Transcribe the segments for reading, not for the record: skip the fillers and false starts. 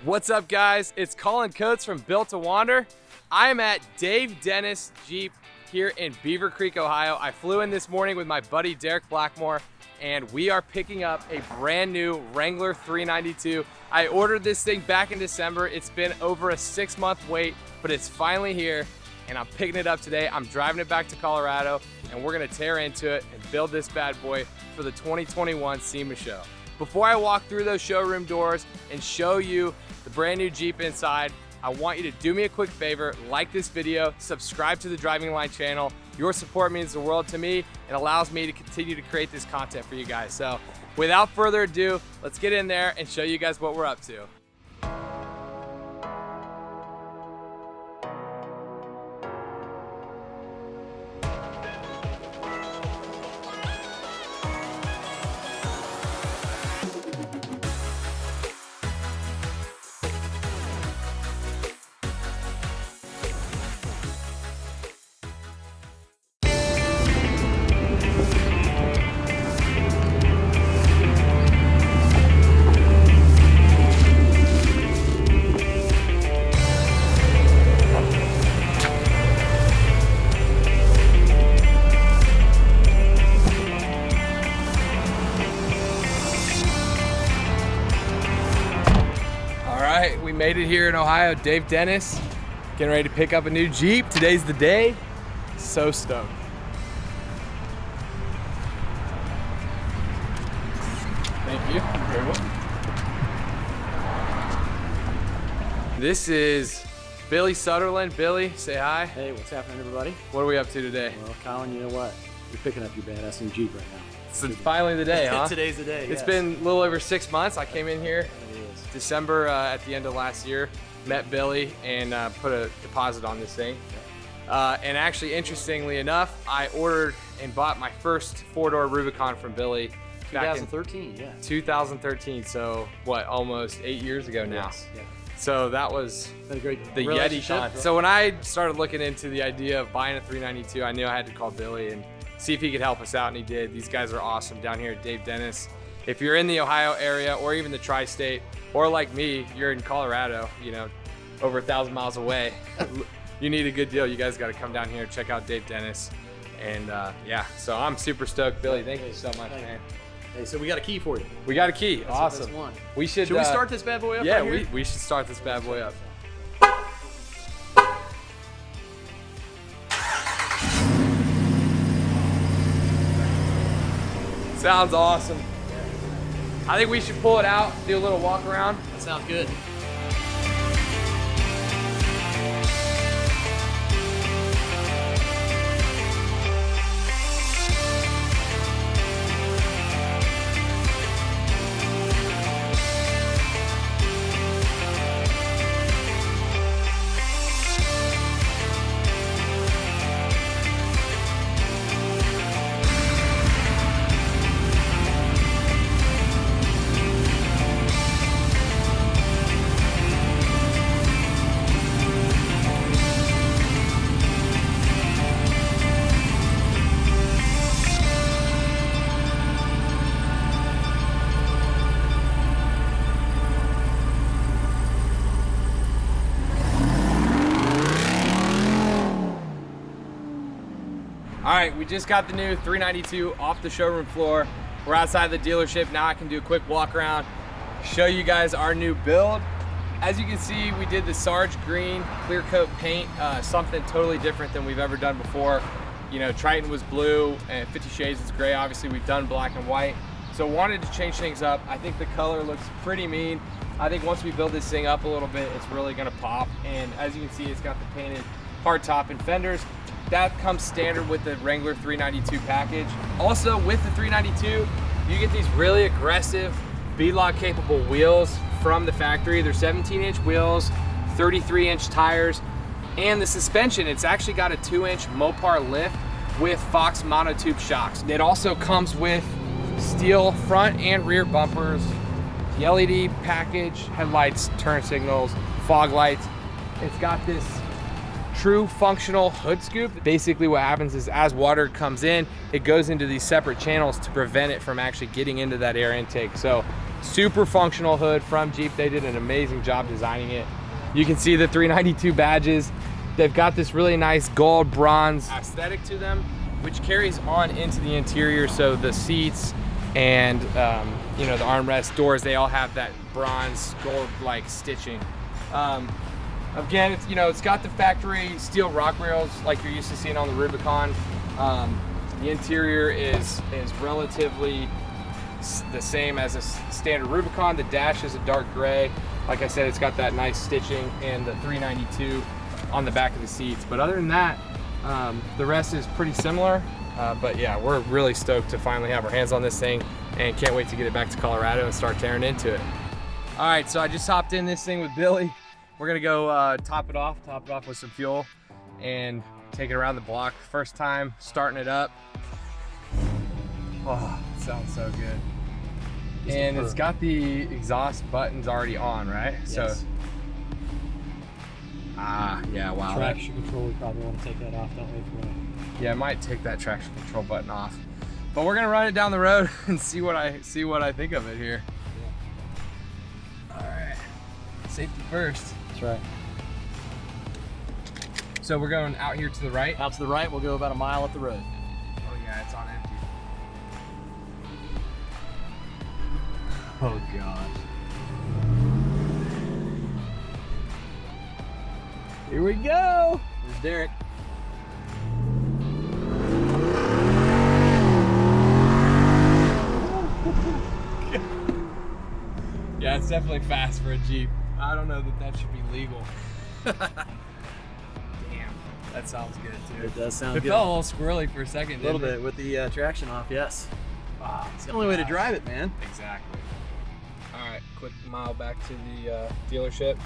What's up, guys? It's Colin Coates from Built2Wander. I'm at Dave Dennis Jeep here in Beavercreek, Ohio. I flew in this morning with my buddy Derek Blackmore, and we are picking up a brand new Wrangler 392. I ordered this thing back in December. It's been over a 6-month wait, but it's finally here, and I'm picking it up today. I'm driving it back to Colorado, and we're gonna tear into it and build this bad boy for the 2021 SEMA show. Before I walk through those showroom doors and show you the brand new Jeep inside, I want you to do me a quick favor, like this video, subscribe to the Driving Line channel. Your support means the world to me and allows me to continue to create this content for you guys. So without further ado, let's get in there and show you guys what we're up to. We made it here in Ohio. Dave Dennis, getting ready to pick up a new Jeep. Today's the day. So stoked. Thank you. You're very welcome. This is Billy Sutterlin. Billy, say hi. Hey, what's happening, everybody? What are we up to today? Well, Colin, you know what? You're picking up your badass new Jeep right now. So it's finally the day, huh? Today's the day. It's been a little over 6 months. I came in here December at the end of last year, met Billy and put a deposit on this thing. And actually, interestingly enough, I ordered and bought my first 4-door Rubicon from Billy 2013, yeah. 2013, so what, almost 8 years ago now. Yes, yeah. So that was the Yeti con. So when I started looking into the idea of buying a 392, I knew I had to call Billy and see if he could help us out, and he did. These guys are awesome down here at Dave Dennis. If you're in the Ohio area or even the tri-state, or like me, you're in Colorado, you know, over 1,000 miles away, you need a good deal. You guys got to come down here and check out Dave Dennis. And yeah, so I'm super stoked. Billy, thank you so much, man. Hey, so we got a key for you. We got a key. That's awesome. One. Should we start this bad boy up? Yeah, right here? we should start this bad boy up. Sounds awesome. I think we should pull it out, do a little walk around. That sounds good. All right, we just got the new 392 off the showroom floor. We're outside the dealership. Now I can do a quick walk around, show you guys our new build. As you can see, we did the Sarge green clear coat paint, something totally different than we've ever done before. You know, Triton was blue and 50 Shades is gray. Obviously, we've done black and white. So wanted to change things up. I think the color looks pretty mean. I think once we build this thing up a little bit, it's really gonna pop. And as you can see, it's got the painted hard top and fenders. That comes standard with the Wrangler 392 package. Also with the 392, you get these really aggressive beadlock capable wheels from the factory. They're 17-inch wheels, 33-inch tires, and the suspension, it's actually got a 2-inch Mopar lift with Fox monotube shocks. It also comes with steel front and rear bumpers, the LED package, headlights, turn signals, fog lights. It's got this true functional hood scoop. Basically what happens is as water comes in, it goes into these separate channels to prevent it from actually getting into that air intake. So Super functional hood from Jeep. They did an amazing job designing it. You can see the 392 badges. They've got this really nice gold bronze aesthetic to them, which carries on into the interior. So the seats and you know, the armrest doors, they all have that bronze gold like stitching. Again, it's, you know, it's got the factory steel rock rails like you're used to seeing on the Rubicon. The interior is relatively the same as a standard Rubicon. The dash is a dark gray. Like I said, it's got that nice stitching and the 392 on the back of the seats. But other than that, the rest is pretty similar. But yeah, we're really stoked to finally have our hands on this thing and can't wait to get it back to Colorado and start tearing into it. All right, so I just hopped in this thing with Billy. We're gonna go top it off with some fuel and take it around the block. First time starting it up. Oh, it sounds so good. And it's got the exhaust buttons already on, right? Yes. So, yeah, wow. Traction control, we probably want to take that off, don't we? Yeah, I might take that traction control button off. But we're gonna run it down the road and see what I think of it here. Yeah. All right, safety first. That's right. So we're going out here to the right? Out to the right, we'll go about a mile up the road. Oh yeah, it's on empty. Oh gosh. Here we go. There's Derek. Yeah, it's definitely fast for a Jeep. I don't know that should be legal. Damn, that sounds good too. It does sound good. It felt a little squirrely for a second. A little bit with the traction off, yes. Wow, it's the only way to drive it, man. Exactly. All right, quick mile back to the dealership.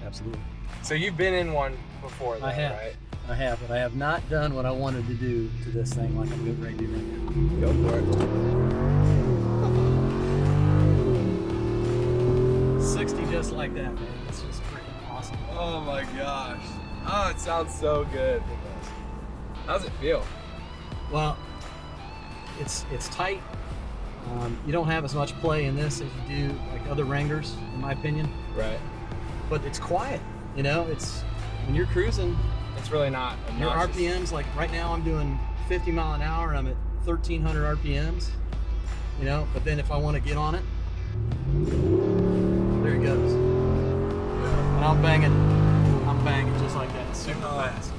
Absolutely. So you've been in one before, though, I have. right? I have, but I have not done what I wanted to do to this thing like I'm getting ready to do right now. Go for it. 60 just like that, man. It's just freaking awesome. Oh my gosh. Oh, it sounds so good. How's it feel? Well, it's tight. You don't have as much play in this as you do like other Wranglers, in my opinion. Right. But it's quiet. You know, it's when you're cruising. It's really not. Your RPMs, like right now, I'm doing 50 mile an hour. I'm at 1,300 RPMs. You know, but then if I want to get on it, there it goes. And I'm banging just like that, super fast.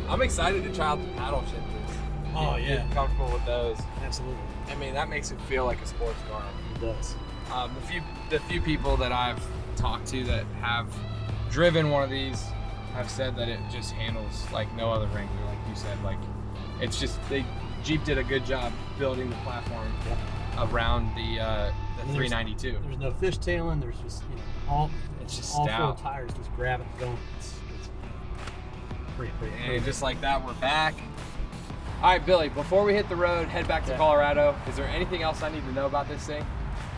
I'm excited to try out the paddle shifters. Oh yeah. Get comfortable with those. Absolutely. I mean, that makes it feel like a sports car. It does. The few people that I've talked to that have driven one of these have said that it just handles like no other Wrangler, like you said. Like, it's just Jeep did a good job building the platform around the 392. There's no fishtailing. There's just all stout. 4 tires just grabbing and going. It's pretty. And just like that, we're back. All right, Billy, before we hit the road, head back to Colorado, is there anything else I need to know about this thing?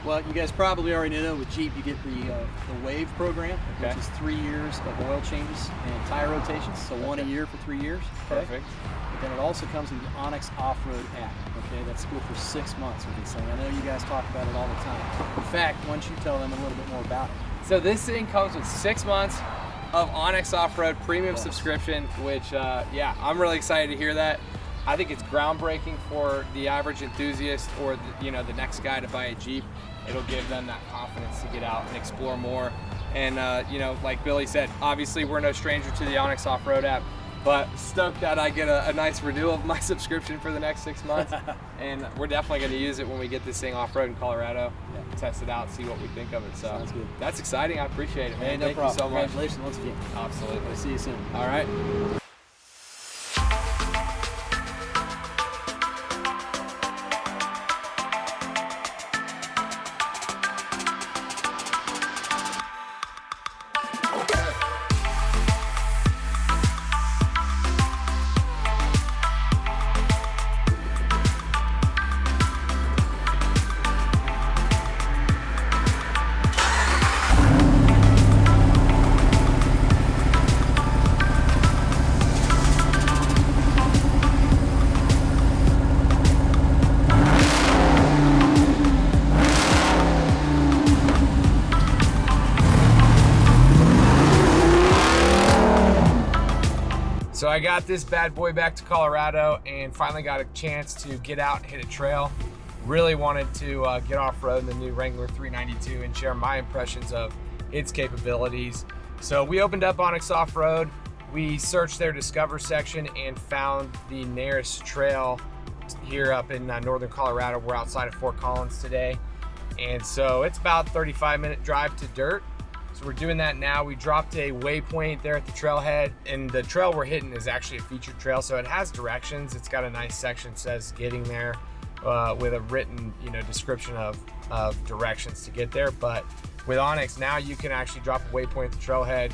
Well, you guys probably already know with Jeep you get the WAVE program, which is 3 years of oil changes and tire rotations, so one a year for 3 years. Okay? Perfect. But then it also comes with the Onyx Off-Road app. Okay, that's good for 6 months with this thing. I know you guys talk about it all the time. In fact, why don't you tell them a little bit more about it? So this thing comes with 6 months of Onyx Off-Road premium subscription, which yeah, I'm really excited to hear that. I think it's groundbreaking for the average enthusiast or the next guy to buy a Jeep. It'll give them that confidence to get out and explore more. And like Billy said, obviously we're no stranger to the Onyx Off-Road app, but stoked that I get a nice renewal of my subscription for the next 6 months. And we're definitely going to use it when we get this thing off-road in Colorado. Yeah. Test it out, see what we think of it. So sounds good. That's exciting. I appreciate it, man. Hey, no Thank problem. you so much. Congratulations once again. Absolutely. I'll see you soon. All right. So I got this bad boy back to Colorado and finally got a chance to get out and hit a trail. Really wanted to get off-road in the new Wrangler 392 and share my impressions of its capabilities. So we opened up Onyx Off-Road. We searched their Discover section and found the nearest trail here up in northern Colorado. We're outside of Fort Collins today. And so it's about 35-minute drive to dirt. So we're doing that now. We dropped a waypoint there at the trailhead, and the trail we're hitting is actually a featured trail, so it has directions. It's got a nice section that says getting there with a written, description of directions to get there. But with Onyx now, you can actually drop a waypoint at the trailhead,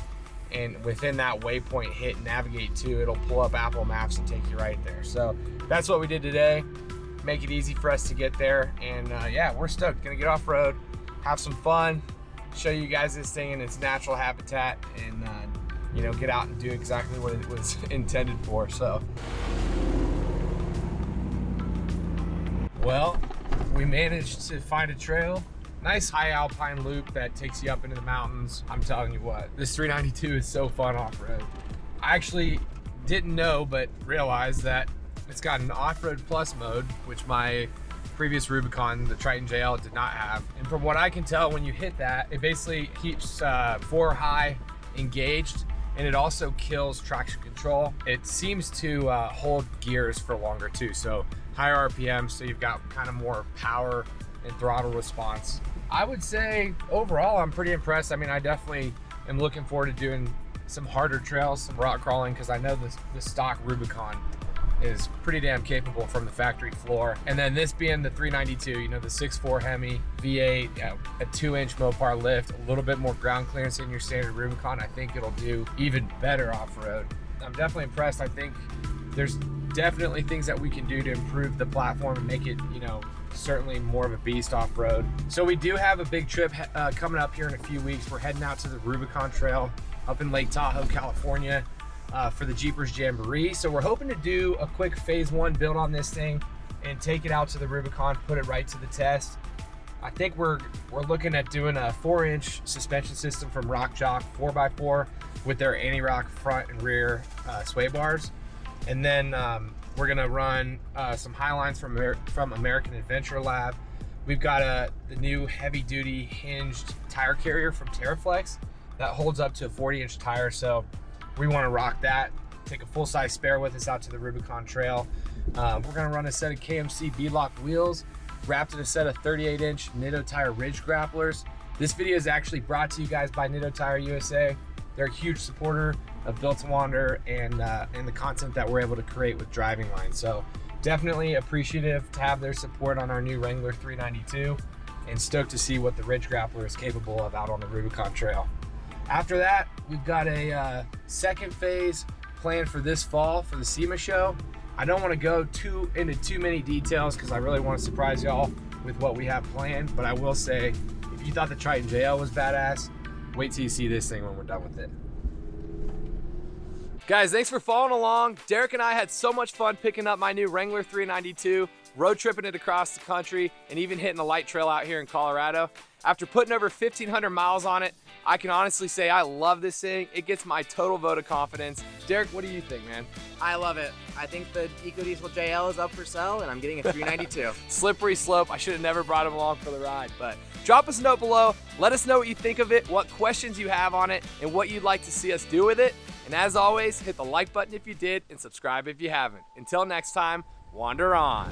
and within that waypoint, hit navigate to. It'll pull up Apple Maps and take you right there. So that's what we did today. Make it easy for us to get there, and yeah, we're stoked. Gonna get off road, have some fun, show you guys this thing in its natural habitat, and get out and do exactly what it was intended for. So, well, we managed to find a trail. Nice high alpine loop that takes you up into the mountains. I'm telling you what, this 392 is so fun off-road. I actually didn't know, but realized that it's got an off-road plus mode, which my previous Rubicon, the Triton JL, did not have. And from what I can tell, when you hit that, it basically keeps 4 high engaged, and it also kills traction control. It seems to hold gears for longer too, so higher RPM, so you've got kind of more power and throttle response. I would say overall, I'm pretty impressed. I mean, I definitely am looking forward to doing some harder trails, some rock crawling, because I know the stock Rubicon is pretty damn capable from the factory floor. And then this being the 392, the 6.4 Hemi V8, a 2-inch Mopar lift, a little bit more ground clearance than your standard Rubicon, I think it'll do even better off-road. I'm definitely impressed. I think there's definitely things that we can do to improve the platform and make it, certainly more of a beast off-road. So we do have a big trip coming up here in a few weeks. We're heading out to the Rubicon Trail up in Lake Tahoe, California, for the Jeepers Jamboree. So we're hoping to do a quick phase 1 build on this thing and take it out to the Rubicon, put it right to the test. I think we're looking at doing a 4-inch suspension system from Rock Jock 4x4 with their anti-rock front and rear sway bars. And then we're gonna run some Highlines from American Adventure Lab. We've got the new heavy-duty hinged tire carrier from TerraFlex that holds up to a 40-inch tire. So we want to rock that. Take a full-size spare with us out to the Rubicon Trail. We're gonna run a set of KMC bead-locked wheels, wrapped in a set of 38-inch Nitto Tire Ridge Grapplers. This video is actually brought to you guys by Nitto Tire USA. They're a huge supporter of Built2Wander and the content that we're able to create with Driving Line. So definitely appreciative to have their support on our new Wrangler 392, and stoked to see what the Ridge Grappler is capable of out on the Rubicon Trail. After that, we've got a second phase planned for this fall for the SEMA show. I don't want to go into too many details because I really want to surprise y'all with what we have planned, but I will say, if you thought the Triton JL was badass, wait till you see this thing when we're done with it. Guys, thanks for following along. Derek and I had so much fun picking up my new Wrangler 392, road tripping it across the country, and even hitting a light trail out here in Colorado. After putting over 1,500 miles on it, I can honestly say I love this thing. It gets my total vote of confidence. Derek, what do you think, man? I love it. I think the EcoDiesel JL is up for sale, and I'm getting a 392. Slippery slope. I should have never brought him along for the ride, but drop us a note below. Let us know what you think of it, what questions you have on it, and what you'd like to see us do with it. And as always, hit the like button if you did, and subscribe if you haven't. Until next time, wander on.